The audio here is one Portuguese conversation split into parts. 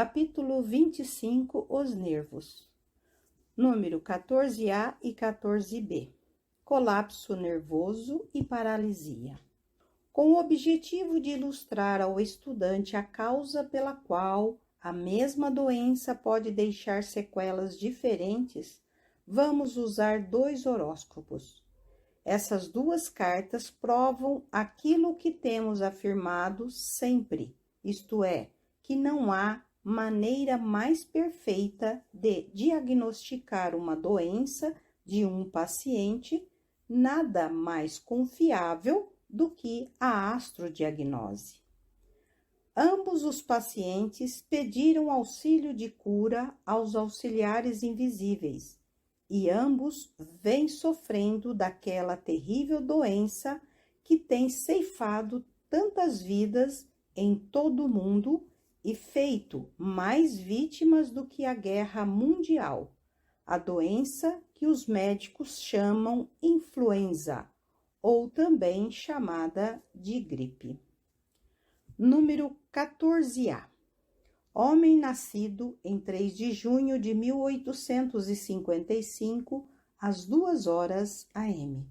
Capítulo 25, Os nervos. Número 14A e 14B. Colapso nervoso e paralisia. Com o objetivo de ilustrar ao estudante a causa pela qual a mesma doença pode deixar sequelas diferentes, vamos usar 2 horóscopos. Essas 2 cartas provam aquilo que temos afirmado sempre, isto é, que não há maneira mais perfeita de diagnosticar uma doença de um paciente, nada mais confiável do que a astrodiagnose. Ambos os pacientes pediram auxílio de cura aos auxiliares invisíveis, e ambos vêm sofrendo daquela terrível doença que tem ceifado tantas vidas em todo o mundo e feito mais vítimas do que a guerra mundial, a doença que os médicos chamam influenza, ou também chamada de gripe. Número 14A. Homem nascido em 3 de junho de 1855, às 2h AM.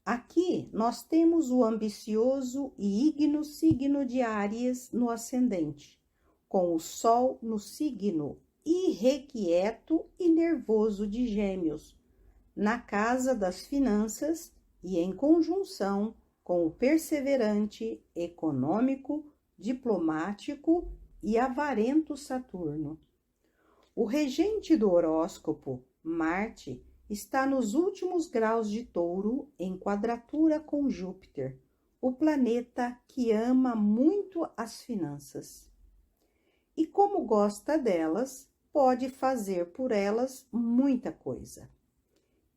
Aqui nós temos o ambicioso e ígneo signo de Áries no ascendente, com o Sol no signo irrequieto e nervoso de Gêmeos, na casa das finanças e em conjunção com o perseverante, econômico, diplomático e avarento Saturno. O regente do horóscopo, Marte, está nos últimos graus de Touro em quadratura com Júpiter, o planeta que ama muito as finanças. E como gosta delas, pode fazer por elas muita coisa.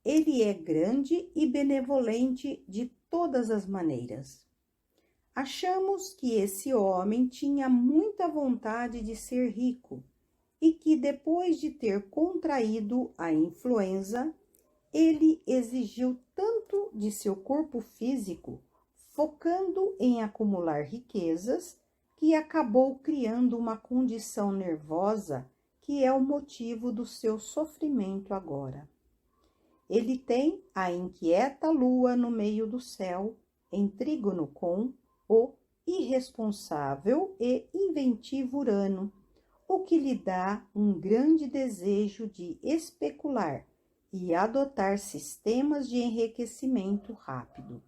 Ele é grande e benevolente de todas as maneiras. Achamos que esse homem tinha muita vontade de ser rico e que depois de ter contraído a influenza, ele exigiu tanto de seu corpo físico, focando em acumular riquezas, que acabou criando uma condição nervosa que é o motivo do seu sofrimento agora. Ele tem a inquieta lua no meio do céu, em trígono com o irresponsável e inventivo Urano, o que lhe dá um grande desejo de especular e adotar sistemas de enriquecimento rápido.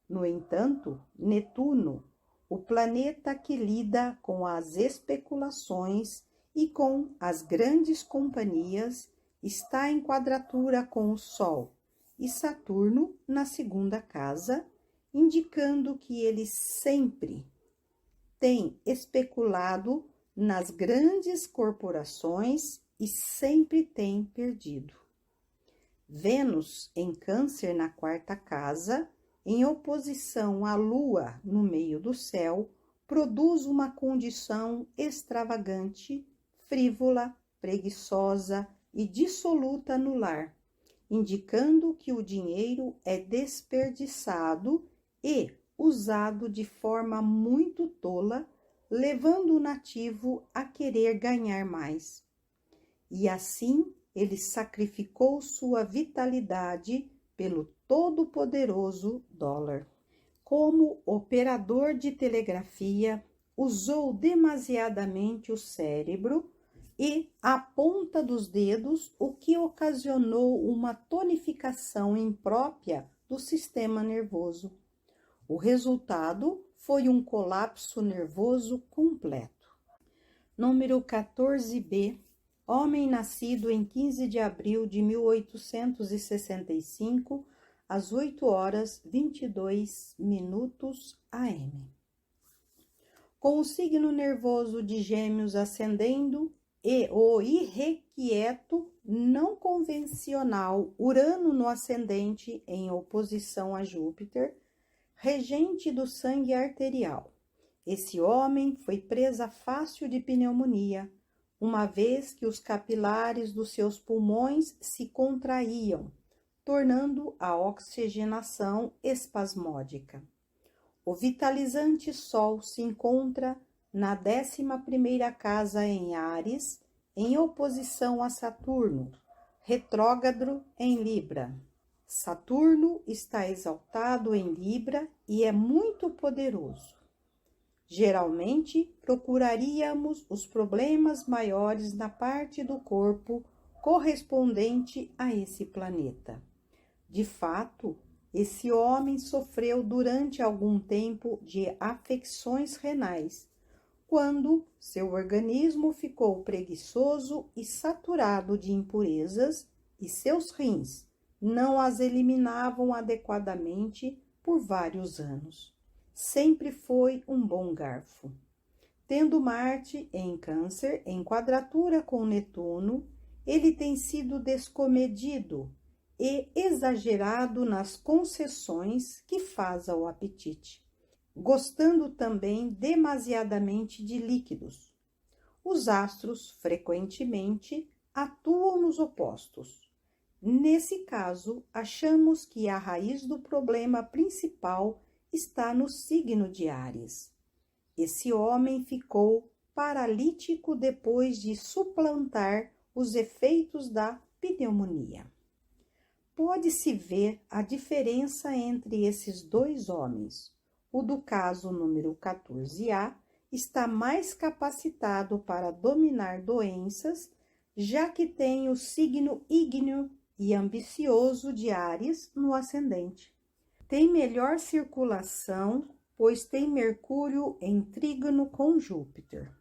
No entanto, Netuno, o planeta que lida com as especulações e com as grandes companhias, está em quadratura com o Sol e Saturno na 2ª casa, indicando que ele sempre tem especulado nas grandes corporações e sempre tem perdido. Vênus em Câncer na 4ª casa, em oposição à Lua no meio do céu, produz uma condição extravagante, frívola, preguiçosa e dissoluta no lar, indicando que o dinheiro é desperdiçado e usado de forma muito tola, levando o nativo a querer ganhar mais. E assim ele sacrificou sua vitalidade pelo todo-poderoso dólar. Como operador de telegrafia, usou demasiadamente o cérebro e a ponta dos dedos, o que ocasionou uma tonificação imprópria do sistema nervoso. O resultado foi um colapso nervoso completo. Número 14B. Homem nascido em 15 de abril de 1865, às 8h22 AM. Com o signo nervoso de Gêmeos ascendendo e o irrequieto não convencional Urano no ascendente em oposição a Júpiter, regente do sangue arterial. Esse homem foi presa fácil de pneumonia, uma vez que os capilares dos seus pulmões se contraíam, tornando a oxigenação espasmódica. O vitalizante Sol se encontra na 11ª casa em Áries, em oposição a Saturno, retrógrado em Libra. Saturno está exaltado em Libra e é muito poderoso. Geralmente, procuraríamos os problemas maiores na parte do corpo correspondente a esse planeta. De fato, esse homem sofreu durante algum tempo de afecções renais, quando seu organismo ficou preguiçoso e saturado de impurezas e seus rins não as eliminavam adequadamente por vários anos. Sempre foi um bom garfo. Tendo Marte em Câncer, em quadratura com Netuno, ele tem sido descomedido e exagerado nas concessões que faz ao apetite, gostando também demasiadamente de líquidos. Os astros, frequentemente, atuam nos opostos. Nesse caso, achamos que a raiz do problema principal está no signo de Áries. Esse homem ficou paralítico depois de suplantar os efeitos da pneumonia. Pode-se ver a diferença entre esses dois homens. O do caso número 14A está mais capacitado para dominar doenças, já que tem o signo ígneo e ambicioso de Áries no ascendente. Tem melhor circulação, pois tem Mercúrio em trígono com Júpiter.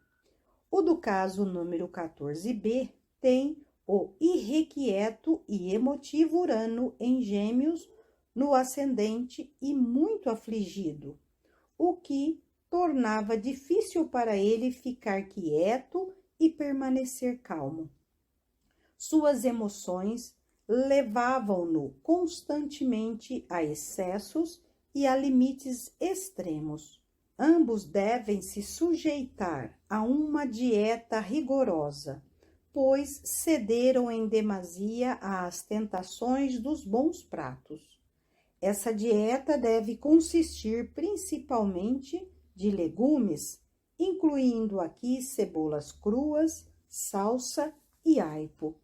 O do caso número 14B tem o irrequieto e emotivo Urano em Gêmeos no ascendente e muito afligido, o que tornava difícil para ele ficar quieto e permanecer calmo. Suas emoções levavam-no constantemente a excessos e a limites extremos. Ambos devem se sujeitar a uma dieta rigorosa, pois cederam em demasia às tentações dos bons pratos. Essa dieta deve consistir principalmente de legumes, incluindo aqui cebolas cruas, salsa e aipo.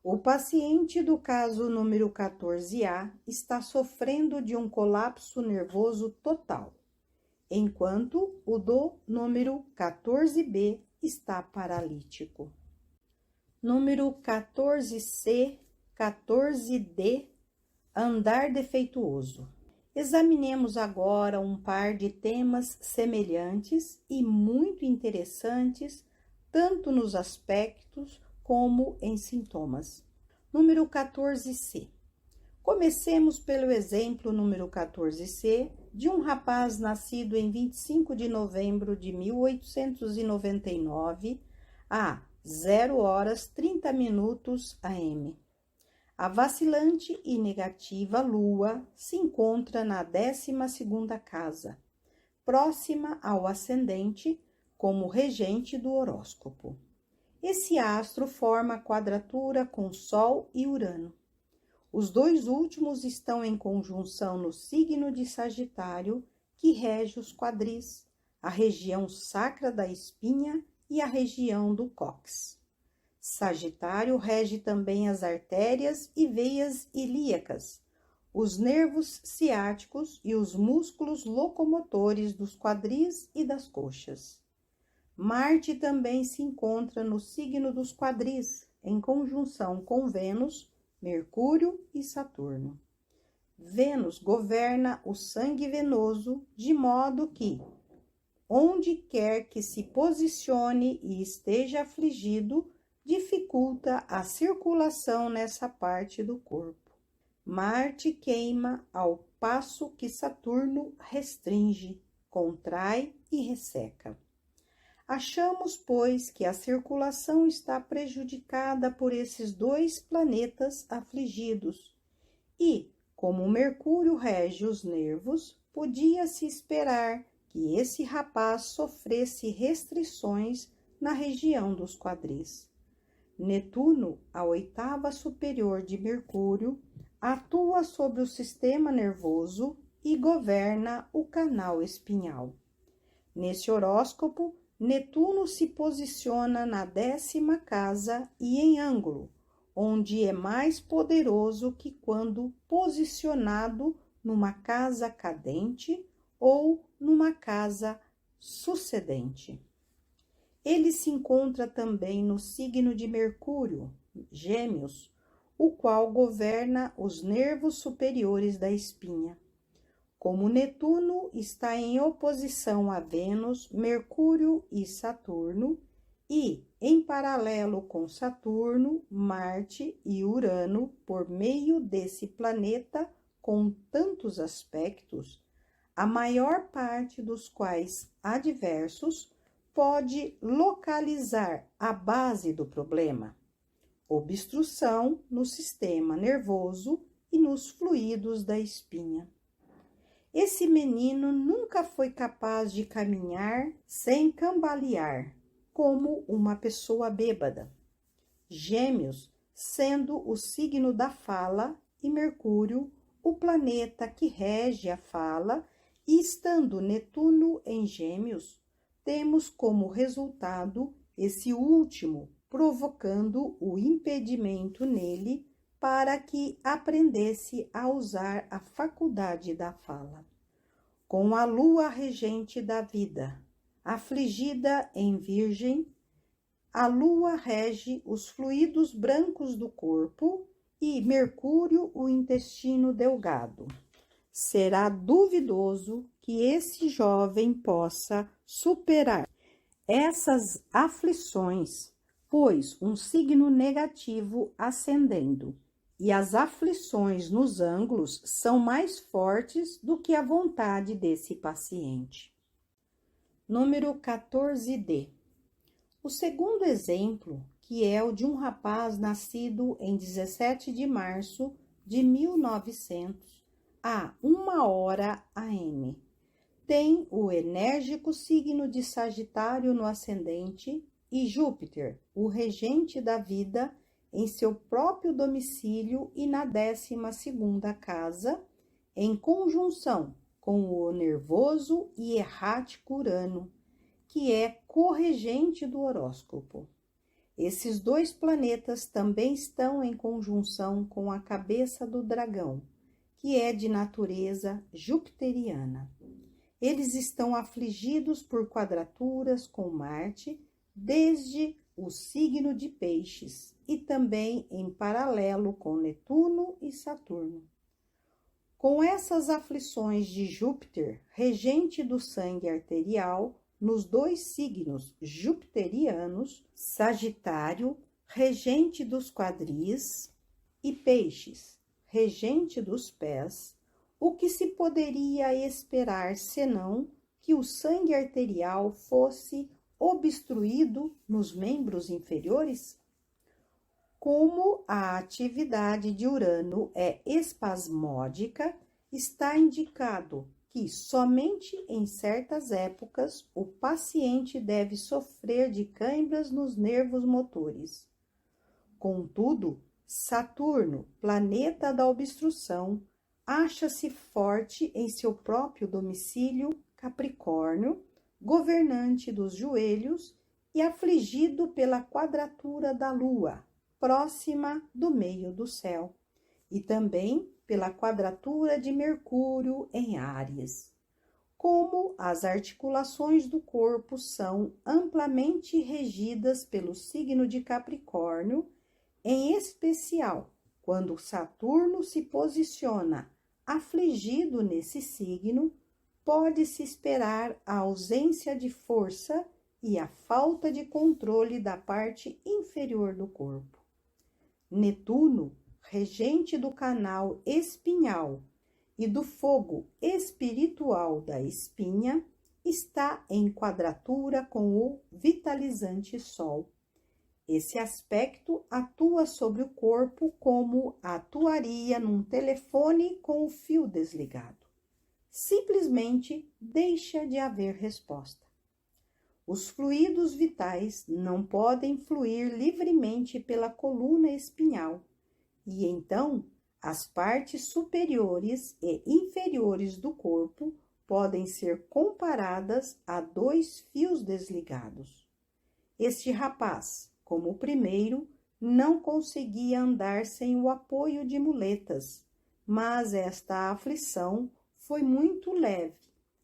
O paciente do caso número 14A está sofrendo de um colapso nervoso total, enquanto o do número 14B está paralítico. Número 14C, 14D, andar defeituoso. Examinemos agora um par de temas semelhantes e muito interessantes, tanto nos aspectos como em sintomas. Número 14C. Comecemos pelo exemplo número 14C de um rapaz nascido em 25 de novembro de 1899 a 0h30 AM. A vacilante e negativa Lua se encontra na 12ª casa, próxima ao ascendente, como regente do horóscopo. Esse astro forma quadratura com Sol e Urano. Os dois últimos estão em conjunção no signo de Sagitário, que rege os quadris, a região sacra da espinha e a região do cóccix. Sagitário rege também as artérias e veias ilíacas, os nervos ciáticos e os músculos locomotores dos quadris e das coxas. Marte também se encontra no signo dos quadris, em conjunção com Vênus, Mercúrio e Saturno. Vênus governa o sangue venoso, de modo que, onde quer que se posicione e esteja afligido, dificulta a circulação nessa parte do corpo. Marte queima ao passo que Saturno restringe, contrai e resseca. Achamos, pois, que a circulação está prejudicada por esses dois planetas afligidos e, como Mercúrio rege os nervos, podia-se esperar que esse rapaz sofresse restrições na região dos quadris. Netuno, a 8ª superior de Mercúrio, atua sobre o sistema nervoso e governa o canal espinhal. Nesse horóscopo, Netuno se posiciona na 10ª casa e em ângulo, onde é mais poderoso que quando posicionado numa casa cadente ou numa casa sucedente. Ele se encontra também no signo de Mercúrio, Gêmeos, o qual governa os nervos superiores da espinha. Como Netuno está em oposição a Vênus, Mercúrio e Saturno, e em paralelo com Saturno, Marte e Urano, por meio desse planeta com tantos aspectos, a maior parte dos quais adversos, pode localizar a base do problema: obstrução no sistema nervoso e nos fluidos da espinha. Esse menino nunca foi capaz de caminhar sem cambalear, como uma pessoa bêbada. Gêmeos, sendo o signo da fala, e Mercúrio, o planeta que rege a fala, e estando Netuno em Gêmeos, temos como resultado esse último, provocando o impedimento nele para que aprendesse a usar a faculdade da fala. Com a lua regente da vida, afligida em Virgem, a lua rege os fluidos brancos do corpo e Mercúrio o intestino delgado. Será duvidoso que esse jovem possa superar essas aflições, pois um signo negativo ascendendo, e as aflições nos ângulos são mais fortes do que a vontade desse paciente. Número 14D. O segundo exemplo, que é o de um rapaz nascido em 17 de março de 1900, a 1h AM. Tem o enérgico signo de Sagitário no ascendente e Júpiter, o regente da vida, em seu próprio domicílio e na 12ª casa, em conjunção com o nervoso e errático Urano, que é corregente do horóscopo. Esses dois planetas também estão em conjunção com a cabeça do dragão, que é de natureza jupiteriana. Eles estão afligidos por quadraturas com Marte desde o signo de Peixes e também em paralelo com Netuno e Saturno. Com essas aflições de Júpiter, regente do sangue arterial, nos dois signos jupiterianos, Sagitário, regente dos quadris, e Peixes, regente dos pés, o que se poderia esperar senão que o sangue arterial fosse obstruído nos membros inferiores? Como a atividade de Urano é espasmódica, está indicado que somente em certas épocas o paciente deve sofrer de cãibras nos nervos motores. Contudo, Saturno, planeta da obstrução, acha-se forte em seu próprio domicílio Capricórnio, governante dos joelhos, e afligido pela quadratura da Lua, próxima do meio do céu, e também pela quadratura de Mercúrio em Áries. Como as articulações do corpo são amplamente regidas pelo signo de Capricórnio, em especial quando Saturno se posiciona afligido nesse signo, pode-se esperar a ausência de força e a falta de controle da parte inferior do corpo. Netuno, regente do canal espinhal e do fogo espiritual da espinha, está em quadratura com o vitalizante Sol. Esse aspecto atua sobre o corpo como atuaria num telefone com o fio desligado. Simplesmente deixa de haver resposta. Os fluidos vitais não podem fluir livremente pela coluna espinhal, e então as partes superiores e inferiores do corpo podem ser comparadas a dois fios desligados. Este rapaz, como o primeiro, não conseguia andar sem o apoio de muletas, mas esta aflição foi muito leve,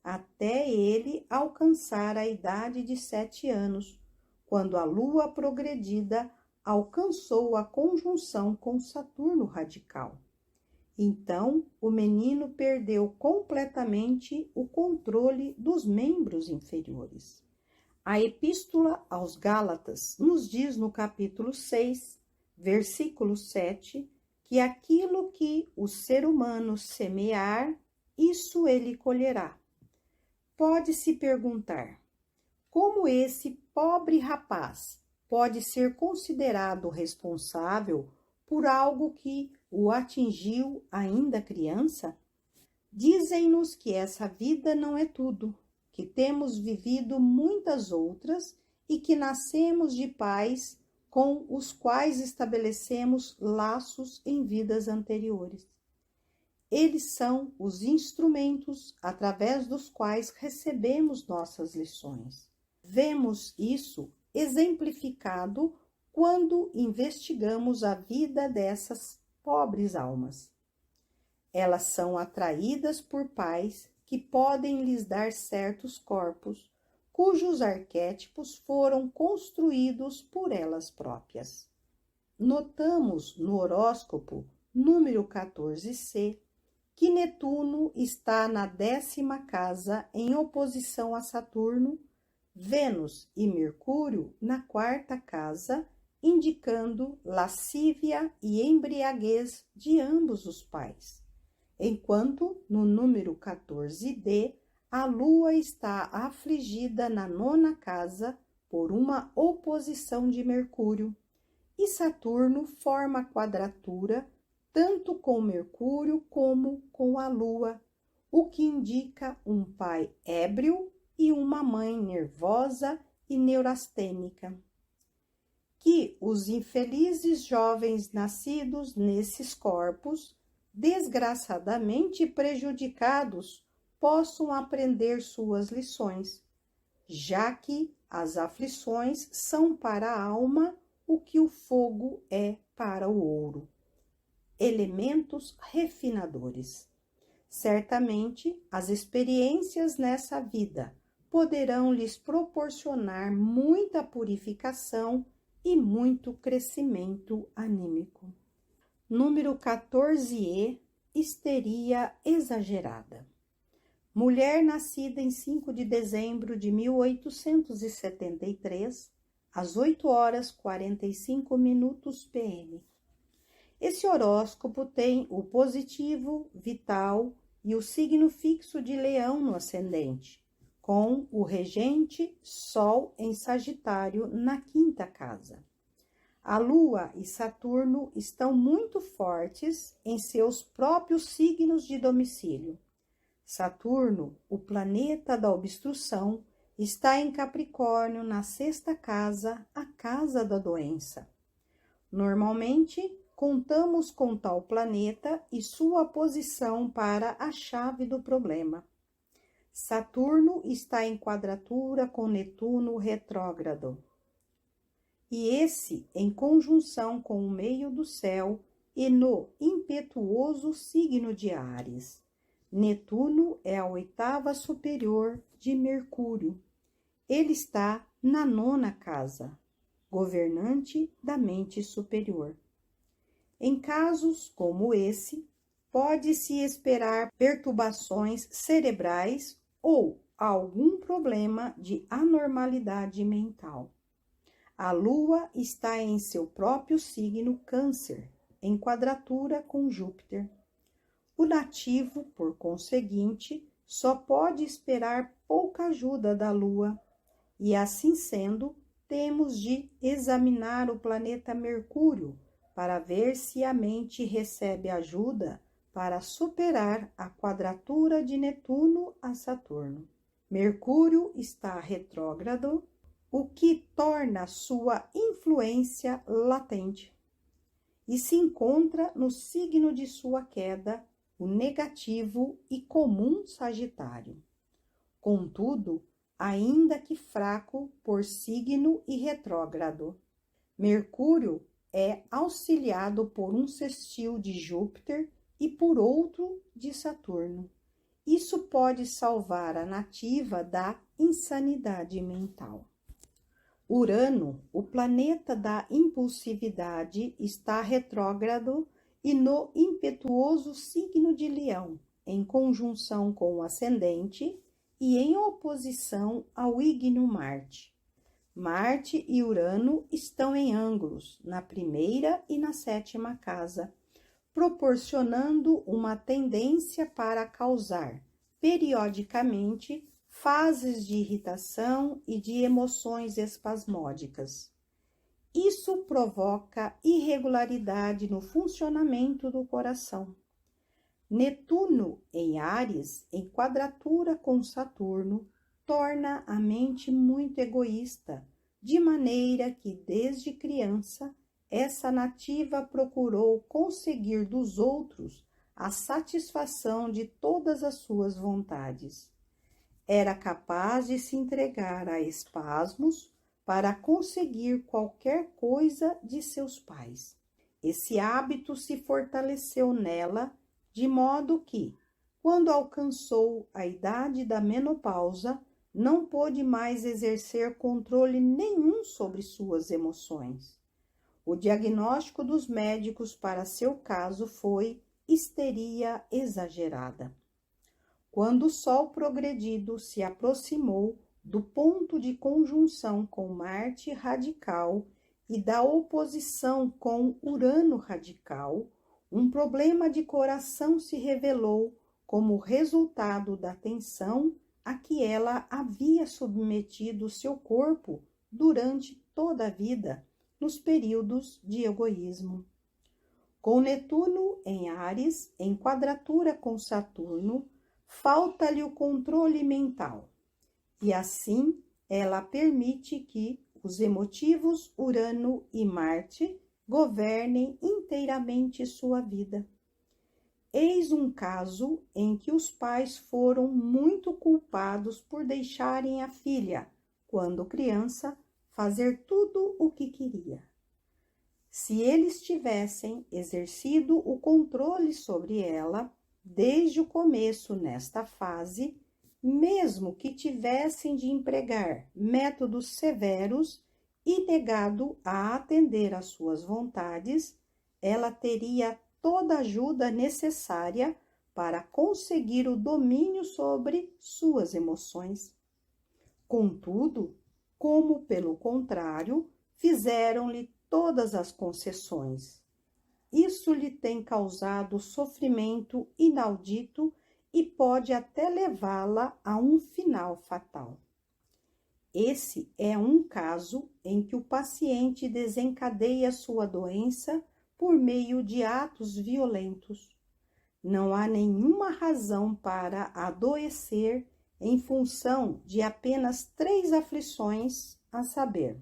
até ele alcançar a idade de 7 anos, quando a lua progredida alcançou a conjunção com Saturno radical. Então, o menino perdeu completamente o controle dos membros inferiores. A Epístola aos Gálatas nos diz no capítulo 6, versículo 7, que aquilo que o ser humano semear, isso ele colherá. Pode-se perguntar, como esse pobre rapaz pode ser considerado responsável por algo que o atingiu ainda criança? Dizem-nos que essa vida não é tudo, que temos vivido muitas outras e que nascemos de pais com os quais estabelecemos laços em vidas anteriores. Eles são os instrumentos através dos quais recebemos nossas lições. Vemos isso exemplificado quando investigamos a vida dessas pobres almas. Elas são atraídas por pais que podem lhes dar certos corpos, cujos arquétipos foram construídos por elas próprias. Notamos no horóscopo número 14C que Netuno está na 10ª casa em oposição a Saturno, Vênus e Mercúrio na 4ª casa, indicando lascívia e embriaguez de ambos os pais, enquanto no número 14D a Lua está afligida na 9ª casa por uma oposição de Mercúrio, e Saturno forma quadratura tanto com Mercúrio como com a Lua, o que indica um pai ébrio e uma mãe nervosa e neurastênica. Que os infelizes jovens nascidos nesses corpos, desgraçadamente prejudicados, possam aprender suas lições, já que as aflições são para a alma o que o fogo é para o ouro. Elementos refinadores. Certamente, as experiências nessa vida poderão lhes proporcionar muita purificação e muito crescimento anímico. Número 14E, histeria exagerada. Mulher nascida em 5 de dezembro de 1873, às 8h45 p.m. Esse horóscopo tem o positivo, vital e o signo fixo de Leão no ascendente, com o regente Sol em Sagitário na 5ª casa. A Lua e Saturno estão muito fortes em seus próprios signos de domicílio. Saturno, o planeta da obstrução, está em Capricórnio na 6ª casa, a casa da doença. Normalmente, contamos com tal planeta e sua posição para a chave do problema. Saturno está em quadratura com Netuno retrógrado. E esse em conjunção com o meio do céu e no impetuoso signo de Áries. Netuno é a 8ª superior de Mercúrio. Ele está na 9ª casa, governante da mente superior. Em casos como esse, pode-se esperar perturbações cerebrais ou algum problema de anormalidade mental. A Lua está em seu próprio signo Câncer, em quadratura com Júpiter. O nativo, por conseguinte, só pode esperar pouca ajuda da Lua, e assim sendo, temos de examinar o planeta Mercúrio para ver se a mente recebe ajuda para superar a quadratura de Netuno a Saturno. Mercúrio está retrógrado, o que torna sua influência latente, e se encontra no signo de sua queda, o negativo e comum Sagitário. contudo, ainda que fraco por signo e retrógrado. Mercúrio é auxiliado por um sextil de Júpiter e por outro de Saturno. Isso pode salvar a nativa da insanidade mental. Urano, o planeta da impulsividade, está retrógrado e no impetuoso signo de Leão, em conjunção com o ascendente e em oposição ao ígneo Marte. Marte e Urano estão em ângulos, na primeira e na sétima casa, proporcionando uma tendência para causar, periodicamente, fases de irritação e de emoções espasmódicas. Isso provoca irregularidade no funcionamento do coração. Netuno em Áries, em quadratura com Saturno, torna a mente muito egoísta, de maneira que, desde criança, essa nativa procurou conseguir dos outros a satisfação de todas as suas vontades. Era capaz de se entregar a espasmos para conseguir qualquer coisa de seus pais. Esse hábito se fortaleceu nela, de modo que, quando alcançou a idade da menopausa, não pôde mais exercer controle nenhum sobre suas emoções. O diagnóstico dos médicos para seu caso foi histeria exagerada. Quando o Sol progredido se aproximou do ponto de conjunção com Marte radical e da oposição com Urano radical, um problema de coração se revelou como resultado da tensão a que ela havia submetido seu corpo durante toda a vida, nos períodos de egoísmo. Com Netuno em Áries, em quadratura com Saturno, falta-lhe o controle mental, e assim ela permite que os emotivos Urano e Marte governem inteiramente sua vida. Eis um caso em que os pais foram muito culpados por deixarem a filha, quando criança, fazer tudo o que queria. Se eles tivessem exercido o controle sobre ela, desde o começo nesta fase, mesmo que tivessem de empregar métodos severos e negado a atender às suas vontades, ela teria toda a ajuda necessária para conseguir o domínio sobre suas emoções. Contudo, como pelo contrário, fizeram-lhe todas as concessões. Isso lhe tem causado sofrimento inaudito e pode até levá-la a um final fatal. Esse é um caso em que o paciente desencadeia sua doença por meio de atos violentos. Não há nenhuma razão para adoecer em função de apenas 3 aflições, a saber,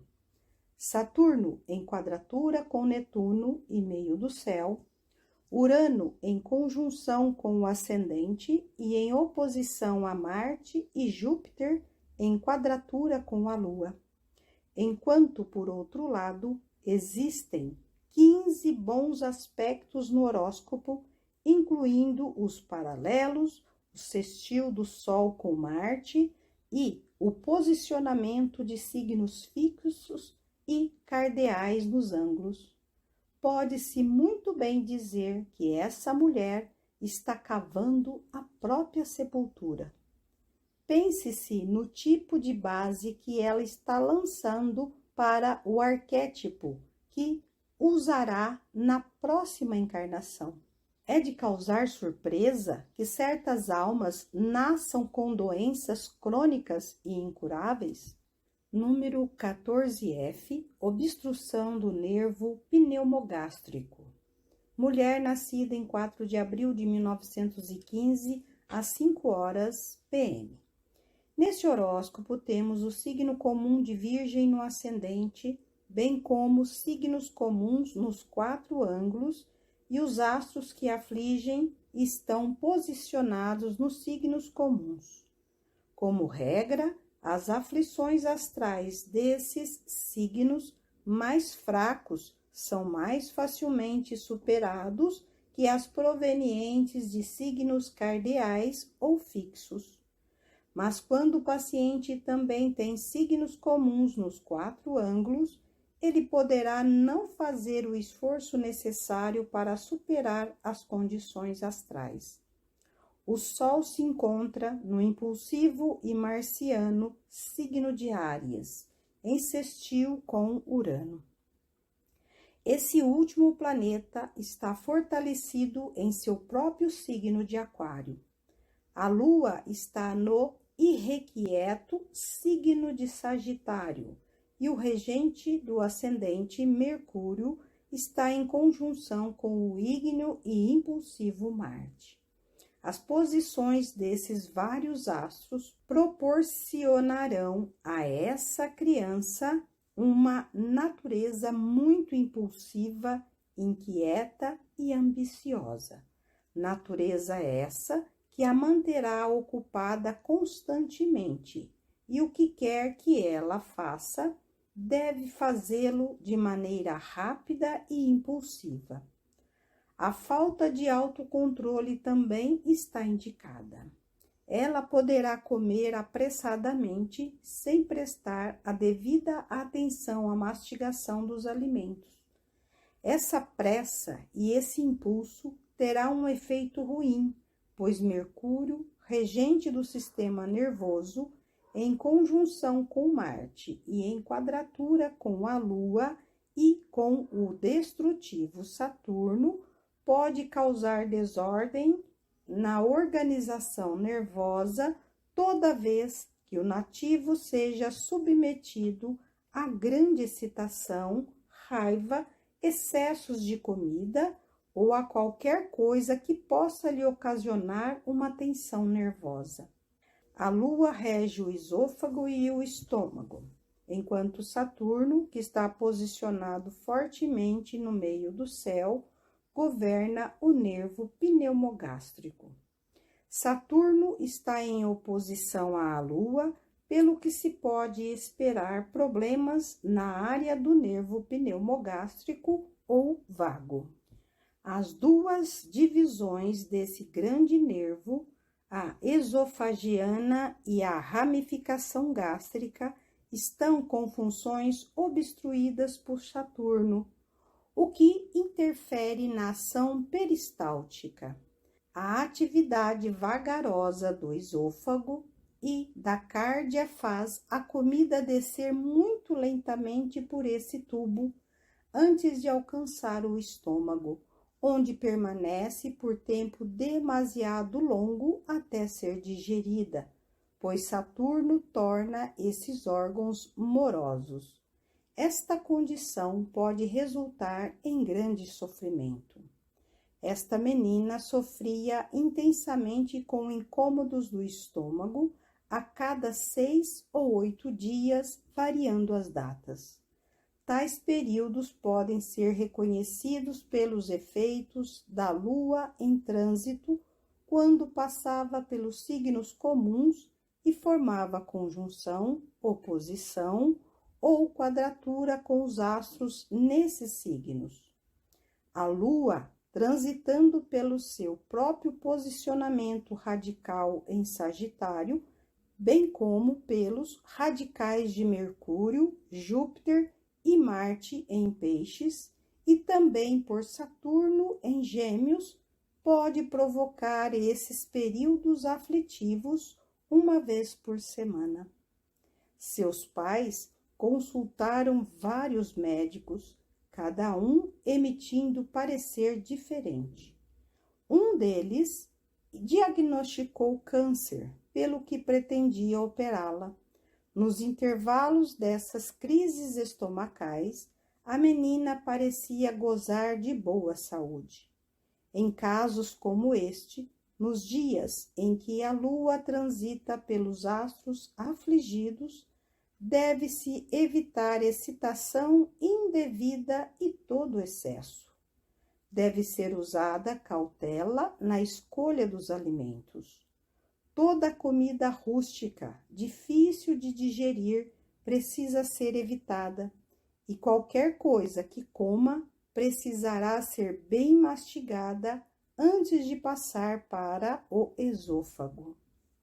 Saturno em quadratura com Netuno e meio do céu, Urano em conjunção com o ascendente e em oposição a Marte e Júpiter em quadratura com a Lua. Enquanto, por outro lado, existem 15 bons aspectos no horóscopo, incluindo os paralelos, o sextil do Sol com Marte e o posicionamento de signos fixos e cardeais nos ângulos. Pode-se muito bem dizer que essa mulher está cavando a própria sepultura. Pense-se no tipo de base que ela está lançando para o arquétipo que usará na próxima encarnação. É de causar surpresa que certas almas nasçam com doenças crônicas e incuráveis? Número 14F, obstrução do nervo pneumogástrico. Mulher nascida em 4 de abril de 1915, às 5 horas p.m. Neste horóscopo temos o signo comum de Virgem no ascendente, bem como signos comuns nos 4 ângulos e os astros que afligem estão posicionados nos signos comuns. Como regra, as aflições astrais desses signos mais fracos são mais facilmente superados que as provenientes de signos cardeais ou fixos. Mas quando o paciente também tem signos comuns nos 4 ângulos, ele poderá não fazer o esforço necessário para superar as condições astrais. O Sol se encontra no impulsivo e marciano signo de Áries, em sextil com Urano. Esse último planeta está fortalecido em seu próprio signo de Aquário. A Lua está no irrequieto signo de Sagitário e o regente do ascendente, Mercúrio, está em conjunção com o ígneo e impulsivo Marte. As posições desses vários astros proporcionarão a essa criança uma natureza muito impulsiva, inquieta e ambiciosa. Natureza essa que a manterá ocupada constantemente, e o que quer que ela faça, deve fazê-lo de maneira rápida e impulsiva. A falta de autocontrole também está indicada. Ela poderá comer apressadamente, sem prestar a devida atenção à mastigação dos alimentos. Essa pressa e esse impulso terá um efeito ruim, pois Mercúrio, regente do sistema nervoso, em conjunção com Marte e em quadratura com a Lua e com o destrutivo Saturno, pode causar desordem na organização nervosa toda vez que o nativo seja submetido a grande excitação, raiva, excessos de comida ou a qualquer coisa que possa lhe ocasionar uma tensão nervosa. A Lua rege o esôfago e o estômago, enquanto Saturno, que está posicionado fortemente no meio do céu, governa o nervo pneumogástrico. Saturno está em oposição à Lua, pelo que se pode esperar problemas na área do nervo pneumogástrico ou vago. As duas divisões desse grande nervo, a esofagiana e a ramificação gástrica, estão com funções obstruídas por Saturno, o que interfere na ação peristáltica. A atividade vagarosa do esôfago e da cárdia faz a comida descer muito lentamente por esse tubo antes de alcançar o estômago, onde permanece por tempo demasiado longo até ser digerida, pois Saturno torna esses órgãos morosos. Esta condição pode resultar em grande sofrimento. Esta menina sofria intensamente com incômodos do estômago a cada 6 ou 8 dias, variando as datas. Tais períodos podem ser reconhecidos pelos efeitos da Lua em trânsito, quando passava pelos signos comuns e formava conjunção, oposição ou quadratura com os astros nesses signos. A Lua, transitando pelo seu próprio posicionamento radical em Sagitário, bem como pelos radicais de Mercúrio, Júpiter e Marte em Peixes, e também por Saturno em Gêmeos, pode provocar esses períodos aflitivos uma vez por semana. Seus pais consultaram vários médicos, cada um emitindo parecer diferente. Um deles diagnosticou câncer, pelo que pretendia operá-la. Nos intervalos dessas crises estomacais, a menina parecia gozar de boa saúde. Em casos como este, nos dias em que a Lua transita pelos astros afligidos, deve-se evitar excitação indevida e todo excesso. Deve ser usada cautela na escolha dos alimentos. Toda comida rústica, difícil de digerir, precisa ser evitada, e qualquer coisa que coma precisará ser bem mastigada antes de passar para o esôfago.